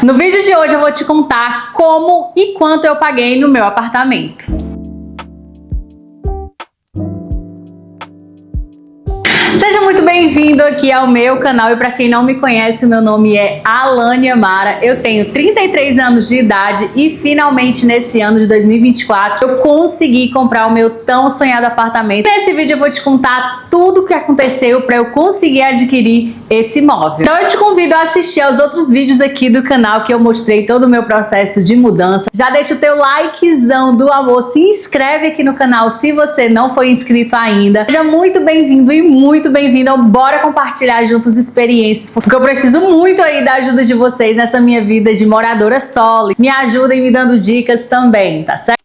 No vídeo de hoje eu vou te contar como e quanto eu paguei no meu apartamento. Seja muito bem-vindo aqui ao meu canal e para quem não me conhece, o meu nome é Alane Amara, eu tenho 33 anos de idade e finalmente nesse ano de 2024 eu consegui comprar o meu tão sonhado apartamento. Nesse vídeo eu vou te contar tudo o que aconteceu para eu conseguir adquirir esse imóvel. Então eu te convido a assistir aos outros vídeos aqui do canal que eu mostrei todo o meu processo de mudança. Já deixa o teu likezão do amor, se inscreve aqui no canal se você não foi inscrito ainda. Seja muito bem-vindo e muito bem-vindo. Bora compartilhar juntos experiências, porque eu preciso muito aí da ajuda de vocês nessa minha vida de moradora solo. Me ajudem me dando dicas também, tá certo?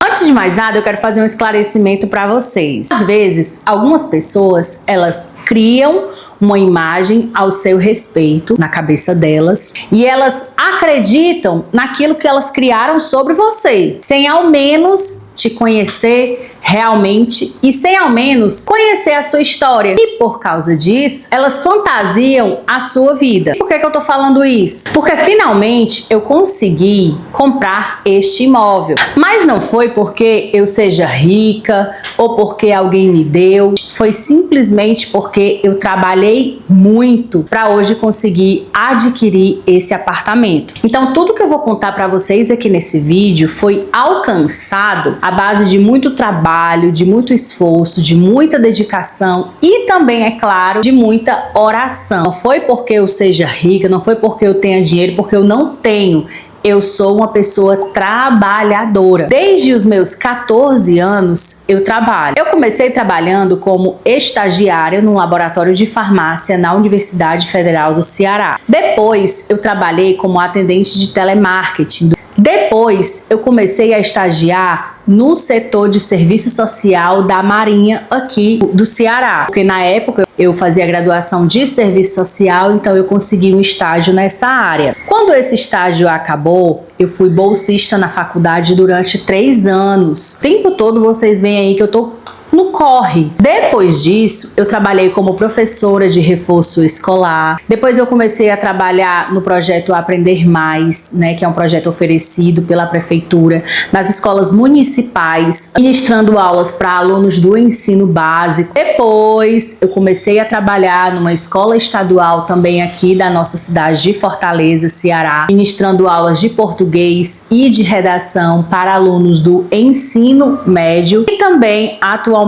Antes de mais nada, eu quero fazer um esclarecimento para vocês. Às vezes, algumas pessoas, elas criam uma imagem ao seu respeito na cabeça delas e elas acreditam naquilo que elas criaram sobre você, sem ao menos te conhecer realmente e sem ao menos conhecer a sua história. E por causa disso, elas fantasiam a sua vida. Por que eu tô falando isso? Porque finalmente eu consegui comprar este imóvel. Mas não foi porque eu seja rica ou porque alguém me deu. Foi simplesmente porque eu trabalhei muito para hoje conseguir adquirir esse apartamento. Então tudo que eu vou contar para vocês aqui nesse vídeo foi alcançado à base de muito trabalho, de muito esforço, de muita dedicação e também, é claro, de muita oração. Não foi porque eu seja rica, não foi porque eu tenha dinheiro, porque eu não tenho. Eu sou uma pessoa trabalhadora. Desde os meus 14 anos eu trabalho. Eu comecei trabalhando como estagiária num laboratório de farmácia na Universidade Federal do Ceará. Depois eu trabalhei como atendente de telemarketing. Depois eu comecei a estagiar no setor de serviço social da Marinha aqui do Ceará, porque na época eu fazia graduação de serviço social, então eu consegui um estágio nessa área. Quando esse estágio acabou, eu fui bolsista na faculdade durante 3 anos. O tempo todo vocês veem aí que eu tô no corre. Depois disso, eu trabalhei como professora de reforço escolar. Depois eu comecei a trabalhar no projeto Aprender Mais, né, que é um projeto oferecido pela prefeitura nas escolas municipais, ministrando aulas para alunos do ensino básico. Depois eu comecei a trabalhar numa escola estadual também aqui da nossa cidade de Fortaleza, Ceará, ministrando aulas de português e de redação para alunos do ensino médio e também atualmente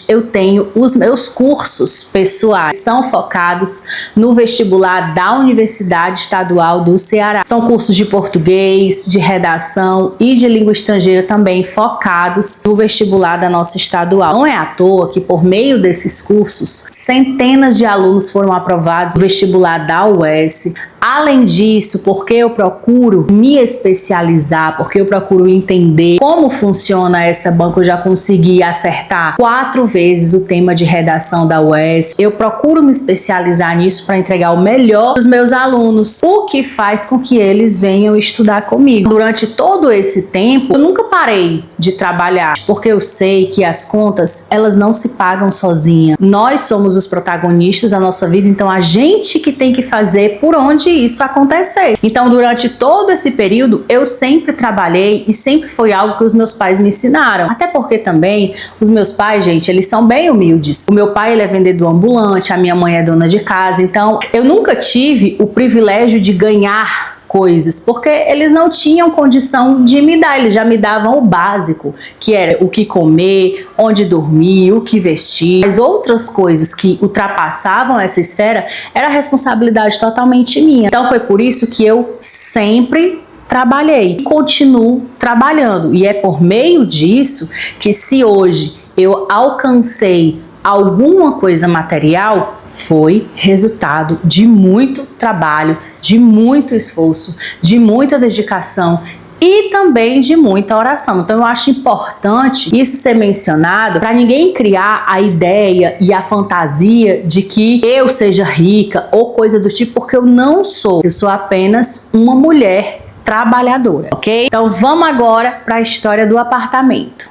eu tenho os meus cursos pessoais, são focados no vestibular da Universidade Estadual do Ceará. São cursos de português, de redação e de língua estrangeira também focados no vestibular da nossa estadual. Não é à toa que por meio desses cursos, centenas de alunos foram aprovados no vestibular da UES. Além disso, porque eu procuro me especializar, porque eu procuro entender como funciona essa banca, eu já consegui acertar 4 vezes o tema de redação da UES. Eu procuro me especializar nisso para entregar o melhor para os meus alunos, o que faz com que eles venham estudar comigo. Durante todo esse tempo, eu nunca parei de trabalhar, porque eu sei que as contas, elas não se pagam sozinhas. Nós somos os protagonistas da nossa vida, então a gente que tem que fazer por onde isso acontecer. Então, durante todo esse período, eu sempre trabalhei e sempre foi algo que os meus pais me ensinaram. Até porque também, os meus pais, gente, eles são bem humildes. O meu pai, ele é vendedor ambulante, a minha mãe é dona de casa, então eu nunca tive o privilégio de ganhar coisas, porque eles não tinham condição de me dar, eles já me davam o básico, que era o que comer, onde dormir, o que vestir. As outras coisas que ultrapassavam essa esfera era responsabilidade totalmente minha. Então foi por isso que eu sempre trabalhei e continuo trabalhando, e é por meio disso que se hoje eu alcancei alguma coisa material, foi resultado de muito trabalho, de muito esforço, de muita dedicação e também de muita oração. Então eu acho importante isso ser mencionado para ninguém criar a ideia e a fantasia de que eu seja rica ou coisa do tipo, porque eu não sou. Eu sou apenas uma mulher trabalhadora, ok? Então vamos agora para a história do apartamento.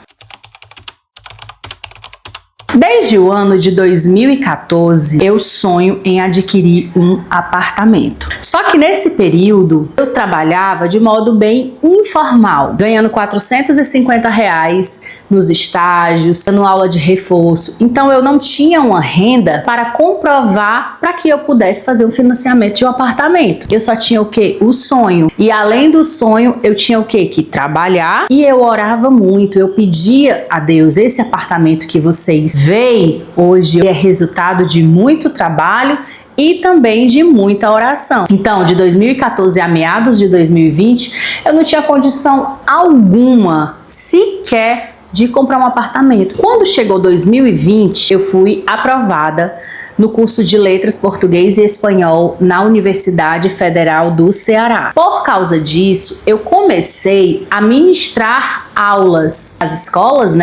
Desde o ano de 2014, eu sonho em adquirir um apartamento. Só que nesse período, eu trabalhava de modo bem informal, ganhando R$450 nos estágios, dando aula de reforço. Então, eu não tinha uma renda para comprovar para que eu pudesse fazer um financiamento de um apartamento. Eu só tinha o quê? O sonho. E além do sonho, eu tinha o quê? Que trabalhar. E eu orava muito, eu pedia a Deus, esse apartamento que vocês veem hoje é resultado de muito trabalho e também de muita oração. Então, de 2014 a meados de 2020, eu não tinha condição alguma, sequer, de comprar um apartamento. Quando chegou 2020, eu fui aprovada no curso de Letras Português e Espanhol na Universidade Federal do Ceará. Por causa disso, eu comecei a ministrar aulas nas escolas,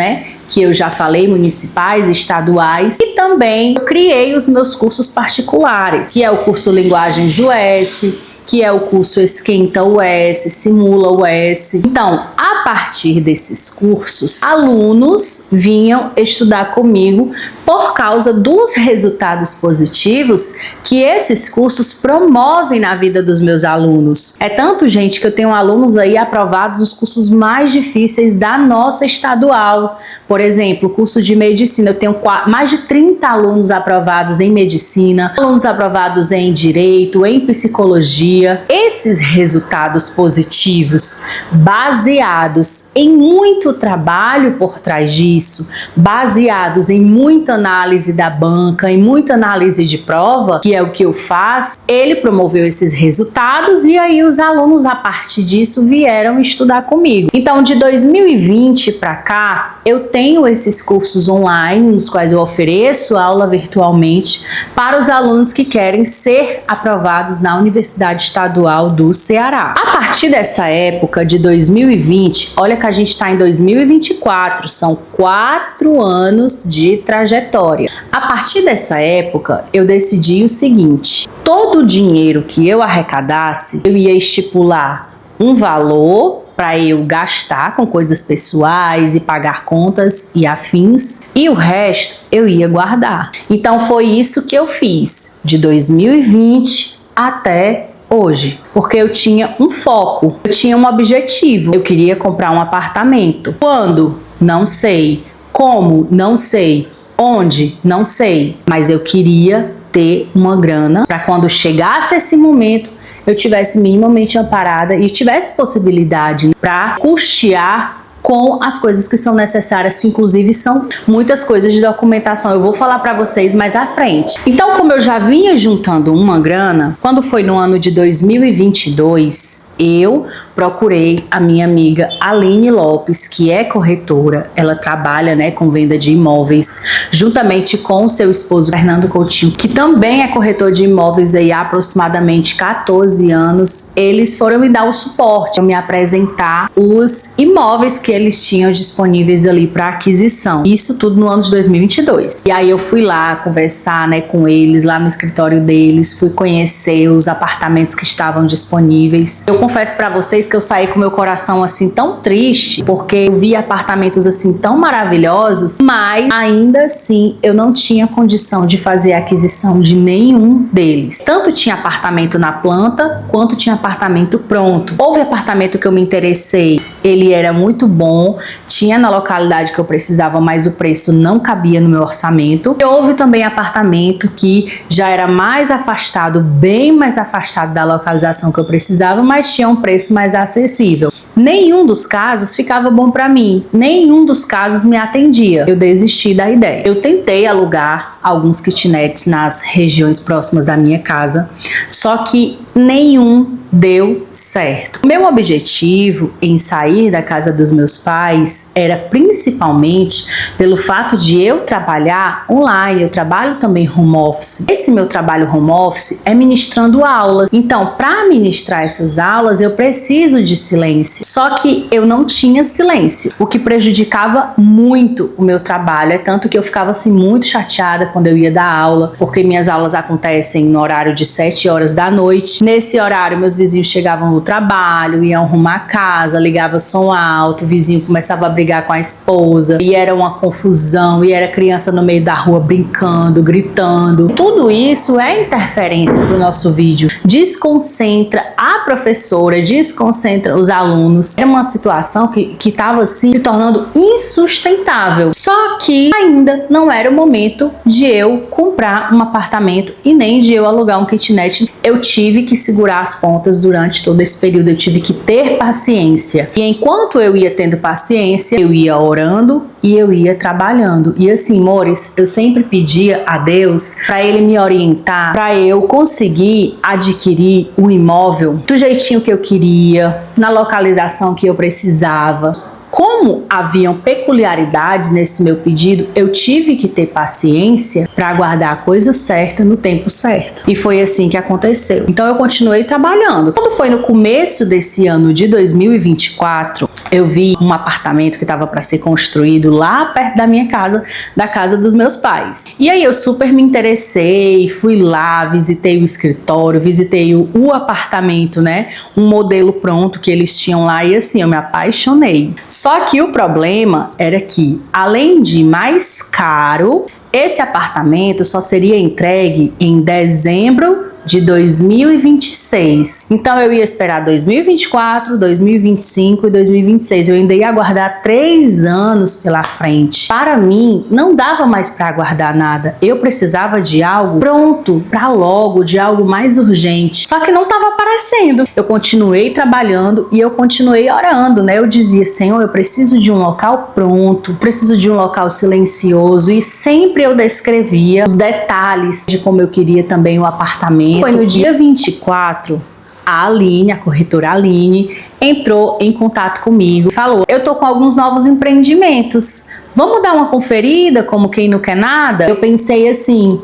que eu já falei, municipais, estaduais, e também eu criei os meus cursos particulares, que é o curso Linguagens US, que é o curso Esquenta US, Simula US. Então, a partir desses cursos, alunos vinham estudar comigo por causa dos resultados positivos que esses cursos promovem na vida dos meus alunos. É tanto, gente, que eu tenho alunos aí aprovados nos cursos mais difíceis da nossa estadual. Por exemplo, o curso de medicina, eu tenho mais de 30 alunos aprovados em medicina, alunos aprovados em direito, em psicologia. Esses resultados positivos, baseados em muito trabalho por trás disso, baseados em muita análise da banca, em muita análise de prova, que é o que eu faço, ele promoveu esses resultados e aí os alunos, a partir disso, vieram estudar comigo. Então, de 2020 para cá, eu tenho esses cursos online, nos quais eu ofereço aula virtualmente para os alunos que querem ser aprovados na Universidade Estadual do Ceará. A partir dessa época, de 2020, olha que a gente está em 2024, são 4 anos de trajetória. A partir dessa época, eu decidi o seguinte: todo o dinheiro que eu arrecadasse, eu ia estipular um valor para eu gastar com coisas pessoais e pagar contas e afins, e o resto eu ia guardar. Então foi isso que eu fiz de 2020 até hoje, porque eu tinha um foco, eu tinha um objetivo, eu queria comprar um apartamento. Quando? Não sei. Como? Não sei. Onde? Não sei. Mas eu queria ter uma grana para quando chegasse esse momento eu tivesse minimamente amparada e tivesse possibilidade para custear com as coisas que são necessárias, que inclusive são muitas coisas de documentação. Eu vou falar para vocês mais à frente. Então, como eu já vinha juntando uma grana, quando foi no ano de 2022, eu procurei a minha amiga Aline Lopes, que é corretora. Ela trabalha, com venda de imóveis, juntamente com o seu esposo Fernando Coutinho, que também é corretor de imóveis aí há aproximadamente 14 anos. Eles foram me dar o suporte, me apresentar os imóveis que eles tinham disponíveis ali para aquisição. Isso tudo no ano de 2022. E aí eu fui lá conversar, com eles lá no escritório deles, fui conhecer os apartamentos que estavam disponíveis. Eu confesso para vocês que eu saí com meu coração assim tão triste, porque eu vi apartamentos assim tão maravilhosos, mas ainda assim eu não tinha condição de fazer a aquisição de nenhum deles. Tanto tinha apartamento na planta, quanto tinha apartamento pronto. Houve apartamento que eu me interessei, ele era muito bom, tinha na localidade que eu precisava, mas o preço não cabia no meu orçamento. E houve também apartamento que já era mais afastado, bem mais afastado da localização que eu precisava, mas tinha um preço mais acessível. Nenhum dos casos ficava bom para mim, nenhum dos casos me atendia. Eu desisti da ideia. Eu tentei alugar alguns kitnets nas regiões próximas da minha casa, só que nenhum deu certo. O meu objetivo em sair da casa dos meus pais era principalmente pelo fato de eu trabalhar online, eu trabalho também home office. Esse meu trabalho home office é ministrando aulas. Então, para ministrar essas aulas, eu preciso de silêncio. Só que eu não tinha silêncio, o que prejudicava muito o meu trabalho. É tanto que eu ficava assim muito chateada quando eu ia dar aula, porque minhas aulas acontecem no horário de 7 horas da noite. Nesse horário, meus vizinhos chegavam do trabalho, iam arrumar a casa, ligava som alto, o vizinho começava a brigar com a esposa, e era uma confusão, e era criança no meio da rua brincando, gritando. Tudo isso é interferência para o nosso vídeo. Desconcentra a professora, desconcentra os alunos. Era uma situação que estava assim se tornando insustentável. Só que ainda não era o momento de eu comprar um apartamento e nem de eu alugar um kitnet. Eu tive que segurar as pontas durante todo esse período, eu tive que ter paciência. E enquanto eu ia tendo paciência, eu ia orando e eu ia trabalhando. E assim, amores, eu sempre pedia a Deus para Ele me orientar, para eu conseguir adquirir o imóvel do jeitinho que eu queria, na localização que eu precisava. Como haviam peculiaridades nesse meu pedido, eu tive que ter paciência para aguardar a coisa certa no tempo certo. E foi assim que aconteceu. Então eu continuei trabalhando. Quando foi no começo desse ano de 2024, eu vi um apartamento que estava para ser construído lá perto da minha casa, da casa dos meus pais. E aí eu super me interessei, fui lá, visitei o escritório, visitei o apartamento, né? Um modelo pronto que eles tinham lá e assim, eu me apaixonei. Só que o problema era que, além de mais caro, esse apartamento só seria entregue em dezembro de 2026. Então eu ia esperar 2024, 2025 e 2026. Eu ainda ia aguardar 3 anos pela frente. Para mim, não dava mais para aguardar nada. Eu precisava de algo pronto, para logo, de algo mais urgente. Só que não estava aparecendo. Eu continuei trabalhando e eu continuei orando, né? Eu dizia, Senhor, eu preciso de um local pronto, preciso de um local silencioso, e sempre eu descrevia os detalhes de como eu queria também o apartamento. Foi no dia 24, a Aline, a corretora Aline, entrou em contato comigo e falou, eu tô com alguns novos empreendimentos, vamos dar uma conferida como quem não quer nada? Eu pensei assim,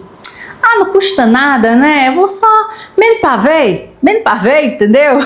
não custa nada, né? Eu vou só, menos pra ver, entendeu?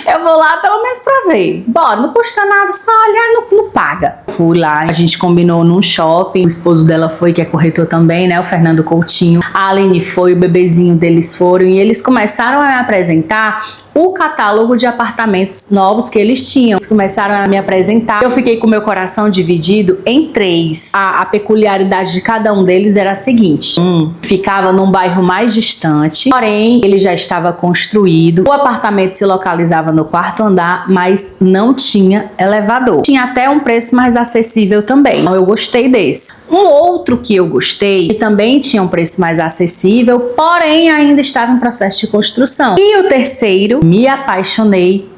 Eu vou lá pelo menos pra ver. Bora, não custa nada, só olhar, não paga. Fui lá, a gente combinou num shopping, o esposo dela foi, que é corretor também, né? O Fernando Coutinho. A Aline foi, o bebezinho deles foram, e eles começaram a me apresentar o catálogo de apartamentos novos que eles tinham. Eles começaram a me apresentar. Eu fiquei com meu coração dividido em 3. A peculiaridade de cada um deles era a seguinte. Ficava num bairro mais distante, porém ele já estava construído. O apartamento se localizava no 4º andar, mas não tinha elevador. Tinha até um preço mais acessível também. Então eu gostei desse. Um outro que eu gostei, que também tinha um preço mais acessível, porém ainda estava em processo de construção. E o terceiro, me apaixonei,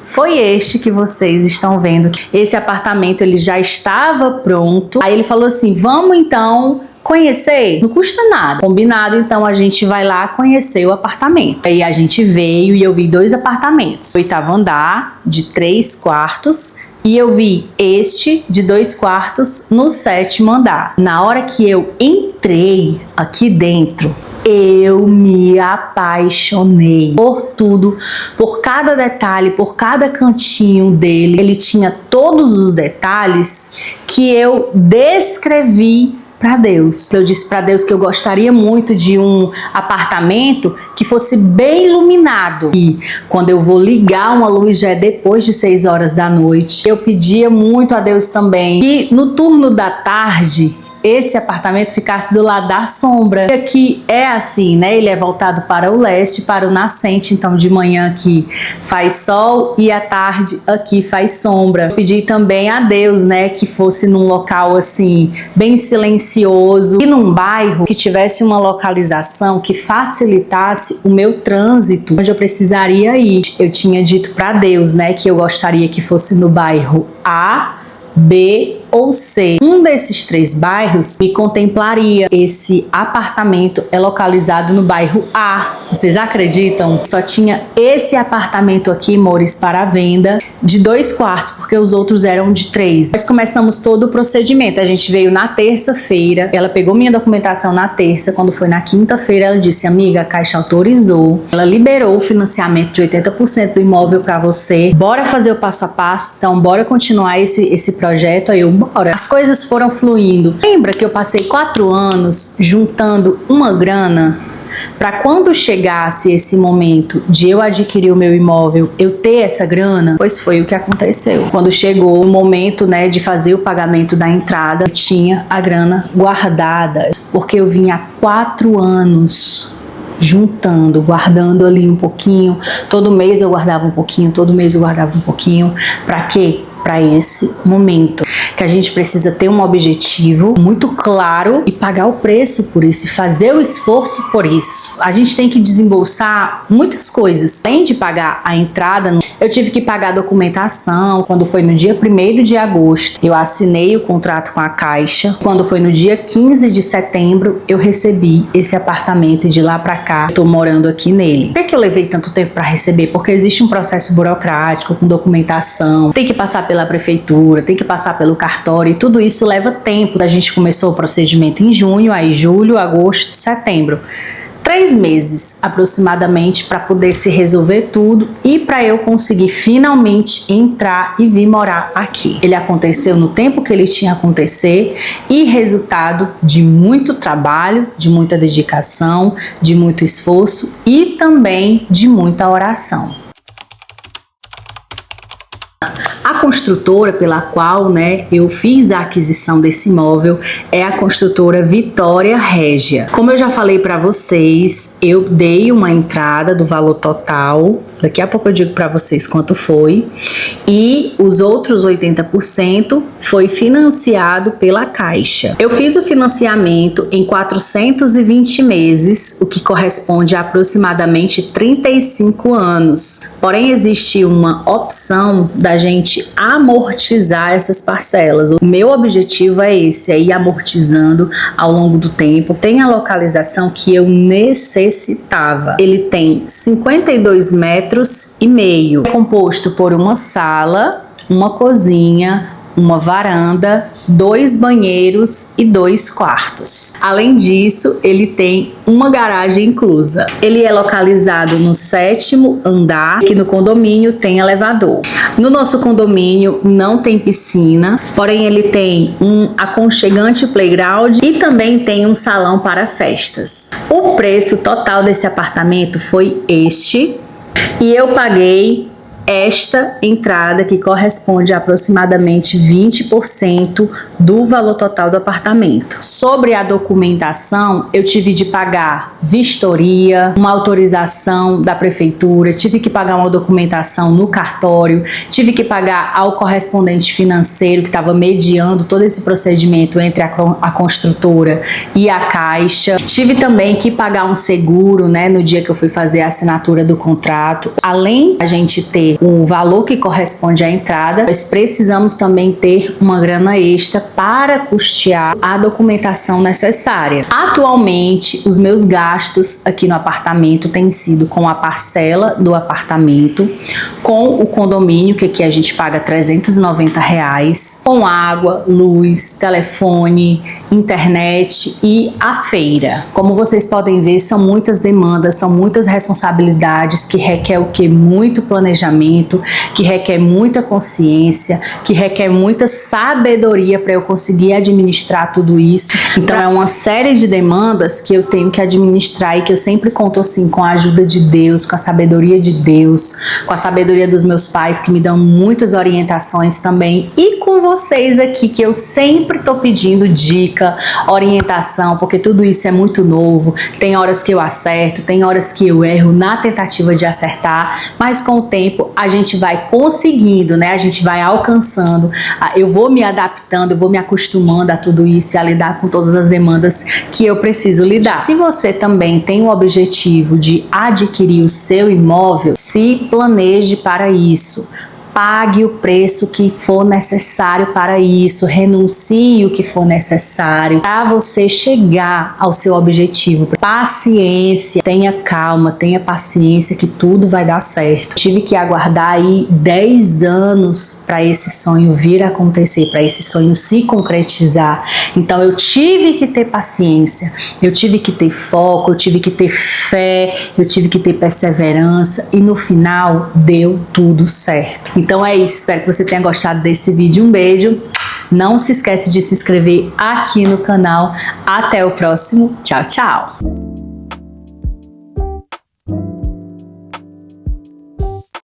foi este que vocês estão vendo. Esse apartamento ele já estava pronto. Aí ele falou assim, vamos então conhecer? Não custa nada. Combinado, então a gente vai lá conhecer o apartamento. Aí a gente veio e eu vi 2 apartamentos. 8º andar, de 3 quartos. E eu vi este de 2 quartos no 7º andar. Na hora que eu entrei aqui dentro, eu me apaixonei por tudo, por cada detalhe, por cada cantinho dele. Ele tinha todos os detalhes que eu descrevi para Deus. Eu disse para Deus que eu gostaria muito de um apartamento que fosse bem iluminado. E quando eu vou ligar uma luz já é depois de 6 horas da noite. Eu pedia muito a Deus também que no turno da tarde esse apartamento ficasse do lado da sombra. E aqui é assim, né? Ele é voltado para o leste, para o nascente. Então de manhã aqui faz sol e à tarde aqui faz sombra. Eu pedi também a Deus, né, que fosse num local assim bem silencioso e num bairro que tivesse uma localização que facilitasse o meu trânsito, onde eu precisaria ir. Eu tinha dito para Deus, né, que eu gostaria que fosse no bairro A, B ou C. Um desses 3 bairros me contemplaria. Esse apartamento é localizado no bairro A. Vocês acreditam? Só tinha esse apartamento aqui, amores, para venda de 2 quartos, porque os outros eram de 3. Nós começamos todo o procedimento. A gente veio na terça-feira, ela pegou minha documentação na terça, quando foi na quinta-feira ela disse, amiga, a Caixa autorizou, ela liberou o financiamento de 80% do imóvel para você, bora fazer o passo a passo, então bora continuar esse projeto. Aí eu, bora. As coisas foram fluindo. Lembra que eu passei 4 anos juntando uma grana para quando chegasse esse momento de eu adquirir o meu imóvel, eu ter essa grana? Pois foi o que aconteceu. Quando chegou o momento, né, de fazer o pagamento da entrada, eu tinha a grana guardada, porque eu vinha há 4 anos juntando, guardando ali um pouquinho. Todo mês eu guardava um pouquinho, todo mês eu guardava um pouquinho. Para quê? Para esse momento, que a gente precisa ter um objetivo muito claro e pagar o preço por isso, e fazer o esforço por isso. A gente tem que desembolsar muitas coisas. Além de pagar a entrada, eu tive que pagar a documentação. Quando foi no dia 1º de agosto, eu assinei o contrato com a Caixa. Quando foi no dia 15 de setembro, eu recebi esse apartamento, e de lá para cá, eu tô morando aqui nele. Por que eu levei tanto tempo para receber? Porque existe um processo burocrático com documentação, tem que passar pela prefeitura, tem que passar pelo cartório, e tudo isso leva tempo. A gente começou o procedimento em junho, aí julho, agosto, setembro. 3 meses aproximadamente para poder se resolver tudo e para eu conseguir finalmente entrar e vir morar aqui. Ele aconteceu no tempo que ele tinha a acontecer, e resultado de muito trabalho, de muita dedicação, de muito esforço e também de muita oração. A construtora pela qual, né, eu fiz a aquisição desse imóvel é a construtora Vitória Régia. Como eu já falei para vocês, eu dei uma entrada do valor total. Daqui a pouco eu digo para vocês quanto foi. E os outros 80% foi financiado pela Caixa. Eu fiz o financiamento em 420 meses, o que corresponde a aproximadamente 35 anos. Porém, existe uma opção da gente amortizar essas parcelas. O meu objetivo é esse, é ir amortizando ao longo do tempo. Tem a localização que eu necessitava. Ele tem 52 metros e meio. É composto por uma sala, uma cozinha, uma varanda, 2 banheiros e 2 quartos. Além disso, ele tem uma garagem inclusa. Ele é localizado no 7º andar, que no condomínio tem elevador. No nosso condomínio não tem piscina, porém ele tem um aconchegante playground e também tem um salão para festas. O preço total desse apartamento foi este, e eu paguei esta entrada, que corresponde a aproximadamente 20% do valor total do apartamento. Sobre a documentação, eu tive de pagar vistoria, uma autorização da prefeitura, tive que pagar uma documentação no cartório, tive que pagar ao correspondente financeiro que estava mediando todo esse procedimento entre a construtora e a Caixa. Tive também que pagar um seguro, né, no dia que eu fui fazer a assinatura do contrato. Além da gente ter o valor que corresponde à entrada, nós precisamos também ter uma grana extra para custear a documentação necessária. Atualmente, os meus gastos aqui no apartamento têm sido com a parcela do apartamento, com o condomínio, que aqui a gente paga R$390, com água, luz, telefone, internet e a feira. Como vocês podem ver, são muitas demandas, são muitas responsabilidades que requer o que? Muito planejamento, que requer muita consciência, que requer muita sabedoria para eu conseguir administrar tudo isso. Então é uma série de demandas que eu tenho que administrar e que eu sempre conto assim com a ajuda de Deus, com a sabedoria de Deus, com a sabedoria dos meus pais, que me dão muitas orientações também, e com vocês aqui, que eu sempre tô pedindo dica, orientação, porque tudo isso é muito novo. Tem horas que eu acerto, tem horas que eu erro na tentativa de acertar, mas com o tempo a gente vai conseguindo, né? A gente vai alcançando, eu vou me adaptando, eu vou me acostumando a tudo isso e a lidar com todas as demandas que eu preciso lidar. Se você também tem o objetivo de adquirir o seu imóvel, se planeje para isso. Pague o preço que for necessário para isso, renuncie o que for necessário para você chegar ao seu objetivo. Paciência, tenha calma, tenha paciência, que tudo vai dar certo. Tive que aguardar aí 10 anos para esse sonho vir a acontecer, para esse sonho se concretizar. Então eu tive que ter paciência, eu tive que ter foco, eu tive que ter fé, eu tive que ter perseverança, e no final deu tudo certo. Então é isso, espero que você tenha gostado desse vídeo. Um beijo, não se esquece de se inscrever aqui no canal. Até o próximo, tchau, tchau!